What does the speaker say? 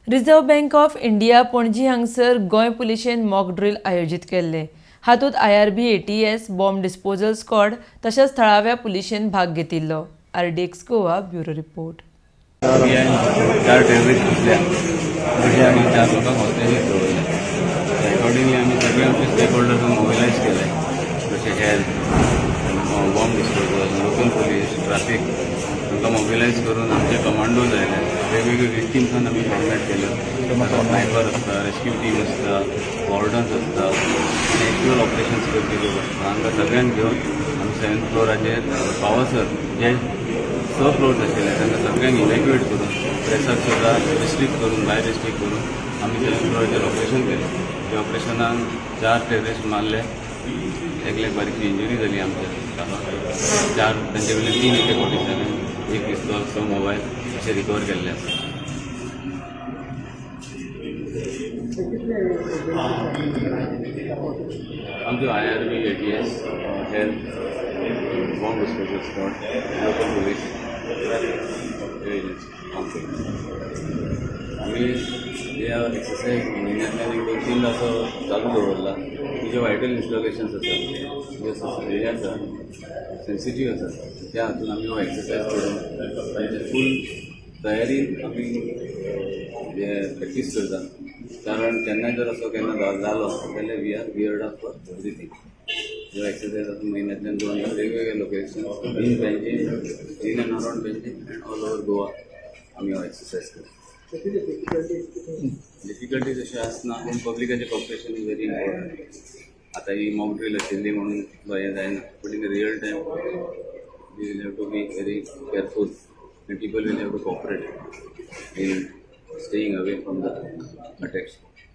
Reserve bank of India Panaji हांगसर Goa पुलिशेन mock drill आयोजीत केल्ले. हातूंत IRB ATS, bomb disposal squad तशेंच थळाव्या पुलिशेन भाग घेतिल्लो. RDX Goa bureau report. चार टेररिस्ट घुसल्या तशें आमी 4 लोकांक हॉस्टेजीस दवरल्या. अकॉर्डिंगली आमी सगळे आमचे स्टेक होल्डर्सांक मोबिलायज केले, जशे health, bomb disposal, local police, traffic तांकां मोबिलायज करून आमचे कमांडोज आयले. वेगवेगळे टिम्सान आमी फॉर्मेट केल्यो. स्नायपर आसता, रेस्क्यू टीम आसता, वॉर्डन्स आसता आनी एक्च्युअल ऑपरेशन्स करपी लोक आसता. हांकां सगळ्यांक घेवन आमी 7th फ्लोराचेर पावसर जे 6 फ्लोर्स आशिल्ले तांकां सगळ्यांक इवॅक्युएट करून प्रेसाक सुद्दां रिस्ट्रिक्ट करून भायर रिस्ट्रिक्ट करून आमी 7th फ्लोराचेर ऑपरेशन केलें. त्या ऑपरेशनान 4 टेररिस्ट मारले. एकल्याक बारीकशी इंजरी जाली आमच्या. 4 तांचे वयले 3 AK-47, 1 पिस्तॉल, 6 मोबायल अशें रिकवर केल्ले आसा. आमच्यो IRB ATS, health, bomb disposal squad, local police, आमी ह्या एक्सरसायज म्हयन्यांतल्यान 1-2-3 असो चालू दवरला. जे वायटल इन्स्टॉलेशन्स आसा, जे आसा सेन्सिटीव आसा, त्या हातून आमी हो एक्सरसायज करून तांचे फूल तयारीन आमी जे प्रॅक्टीस करता. कारण केन्नाय जर असो केन्ना जालो जाल्यार we are geared up for everything. ह्यो एक्सरसायज आतां म्हयन्यांतल्यान 2 वेगवेगळे location in Panjim, in and around Panjim and all over Goa आमी हो एक्सरसायज करता. डिफिकल्टीज अशें आसना, पूण पब्लिकाचें कॉपरेशन इज व्हेरी इम्पॉर्टंट. आतां ही मॉक ड्रील आशिल्ली म्हणून हें जायना, but in real time we will have to be very careful and people will have to cooperate in staying away from the attacks.